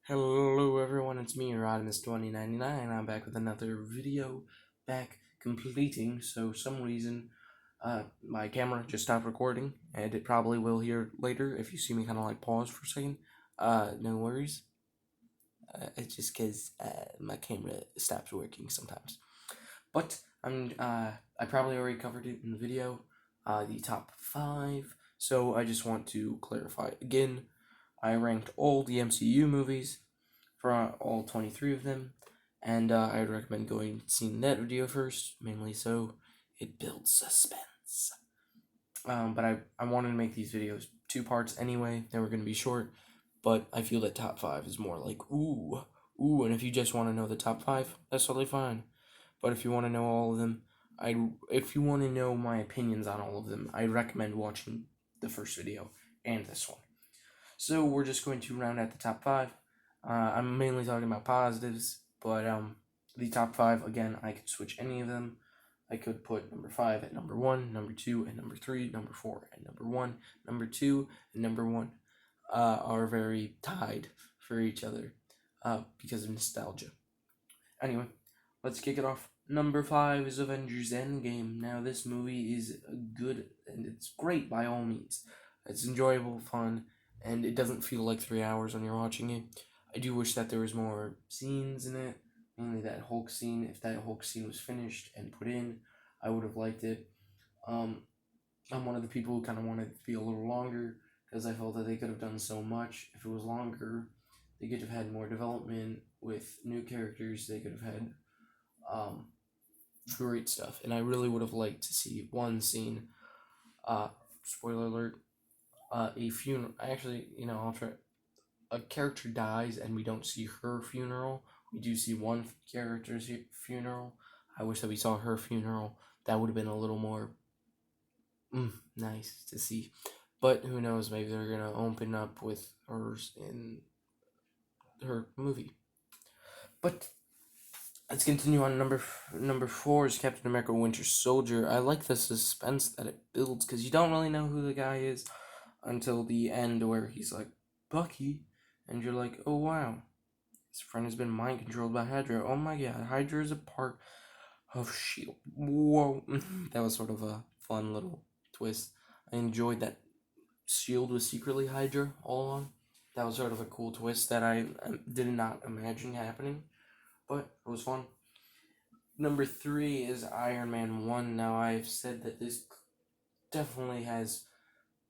Hello everyone, it's me, Rodimus2099, and I'm back with another video, back completing, so some reason, my camera just stopped recording, and it probably will here later if you see me kind of like pause for a second. No worries, it's just because, my camera stops working sometimes. But, I probably already covered it in the video, the top 5, so I just want to clarify again. I ranked all the MCU movies for all 23 of them, and I'd recommend going and seeing that video first, mainly so it builds suspense. But I wanted to make these videos 2 parts anyway. They were going to be short, but I feel that top 5 is more like, ooh, and if you just want to know the top 5, that's totally fine. But if you want to know all of them, if you want to know my opinions on all of them, I recommend watching the first video and this one. So we're just going to round out the top 5. I'm mainly talking about positives, but the top 5, again, I could switch any of them. I could put number 5 at number 1, number 2 at number 3, number 4 at number 1, number 2 and number 1 are very tied for each other because of nostalgia. Anyway, let's kick it off. Number 5 is Avengers Endgame. Now, this movie is good and it's great by all means. It's enjoyable, fun, and it doesn't feel like 3 hours when you're watching it. I do wish that there was more scenes in it, mainly that Hulk scene. If that Hulk scene was finished and put in, I would have liked it. Um, I'm one of the people who kind of wanted it to be a little longer because I felt that they could have done so much if it was longer. They could have had more development with new characters. They could have had um, great stuff, and I really would have liked to see one scene. Spoiler alert: a funeral. Actually, I'll try. A character dies, and we don't see her funeral. We do see one character's funeral. I wish that we saw her funeral. That would have been a little more nice to see. But who knows? Maybe they're gonna open up with hers in her movie. But let's continue on. Number 4 is Captain America: Winter Soldier. I like the suspense that it builds because you don't really know who the guy is until the end, where he's like Bucky, and you're like, oh wow, his friend has been mind controlled by Hydra. Oh my god, Hydra is a part of Shield. Whoa, that was sort of a fun little twist. I enjoyed that Shield was secretly Hydra all along. That was sort of a cool twist that I did not imagine happening, but it was fun. Number 3 is Iron Man 1. Now, I've said that definitely has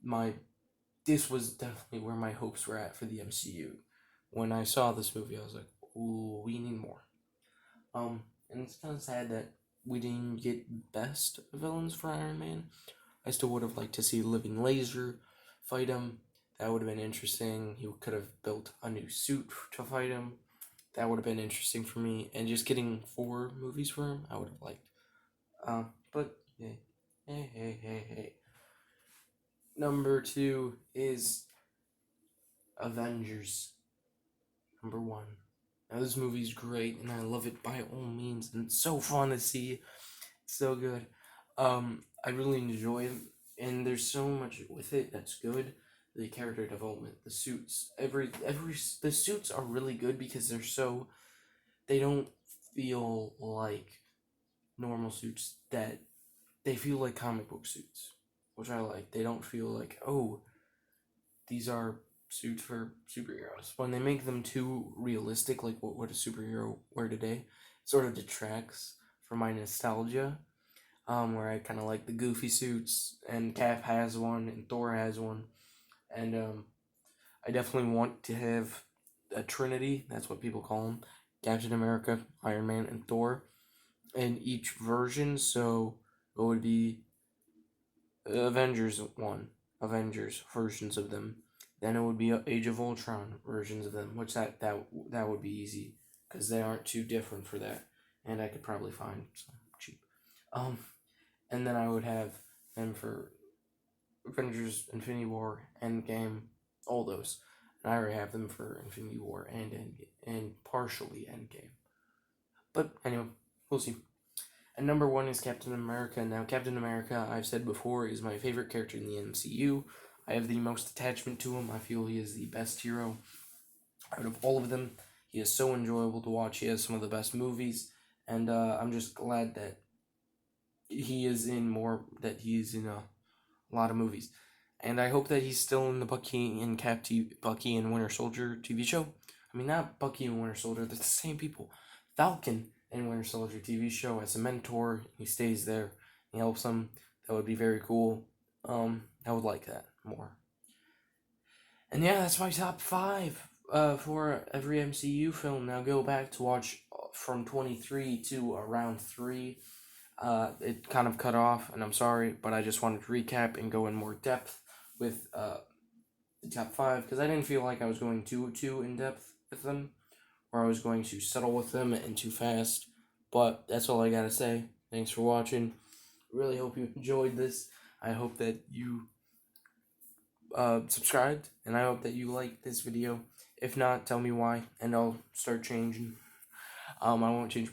my. This was definitely where my hopes were at for the MCU. When I saw this movie, I was like, ooh, we need more. And it's kind of sad that we didn't get best villains for Iron Man. I still would have liked to see Living Laser fight him. That would have been interesting. He could have built a new suit to fight him. That would have been interesting for me. And just getting 4 movies for him, I would have liked. But hey. Number 2 is Avengers. Number 1. Now this movie's great, and I love it by all means, and it's so fun to see. It's so good. I really enjoy it, and there's so much with it that's good. The character development, the suits, the suits are really good because they don't feel like normal suits, that they feel like comic book suits, which I like. They don't feel like, oh, these are suits for superheroes. When they make them too realistic, like what would a superhero wear today, it sort of detracts from my nostalgia. Where I kind of like the goofy suits, and Cap has one, and Thor has one, and I definitely want to have a Trinity. That's what people call them: Captain America, Iron Man, and Thor in each version. So it would be Avengers 1, Avengers versions of them. Then it would be Age of Ultron versions of them, which that would be easy because they aren't too different for that, and I could probably find some cheap. Um, and then I would have them for Avengers, Infinity War, Endgame, all those. And I already have them for Infinity War and partially Endgame. But anyway, we'll see. And number 1 is Captain America. Now, Captain America, I've said before, is my favorite character in the MCU. I have the most attachment to him. I feel he is the best hero. Out of all of them, he is so enjoyable to watch. He has some of the best movies, and I'm just glad that he's in a lot of movies. And I hope that he's still in the Bucky and Winter Soldier TV show. I mean, not Bucky and Winter Soldier, they're the same people. Falcon and Winter Soldier TV show as a mentor. He stays there. He helps them. That would be very cool. I would like that more. And yeah, that's my top 5 for every MCU film. Now go back to watch from 23 to around 3. It kind of cut off, and I'm sorry, but I just wanted to recap and go in more depth with the top 5, because I didn't feel like I was going too in depth with them, or I was going to settle with them and too fast. But that's all I gotta say. Thanks for watching. Really hope you enjoyed this. I hope that you subscribed, and I hope that you liked this video. If not, tell me why, and I'll start changing. I won't change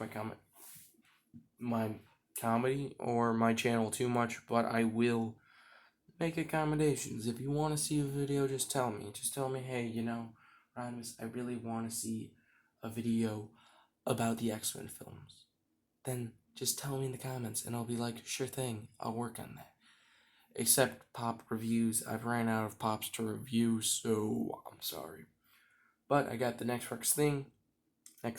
my comedy or my channel too much, but I will make accommodations. If you want to see a video, just tell me. Just tell me, hey, Rodimus, I really want to see a video about the X-Men films. Then just tell me in the comments, and I'll be like, sure thing, I'll work on that. Except pop reviews. I've ran out of pops to review, so I'm sorry. But I got the next bricks thing. I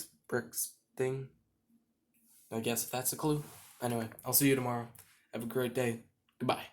guess that's a clue. Anyway, I'll see you tomorrow. Have a great day. Goodbye.